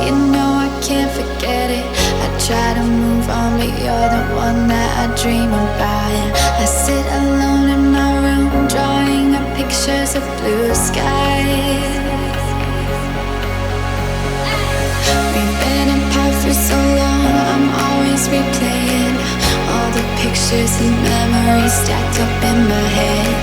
You know I can't forget it. I try to move on, but you're the one that I dream about. I sit alone in my room, drawing up pictures of blue skies. We've been apart for so long, I'm always replaying all the pictures and memories stacked up in my head.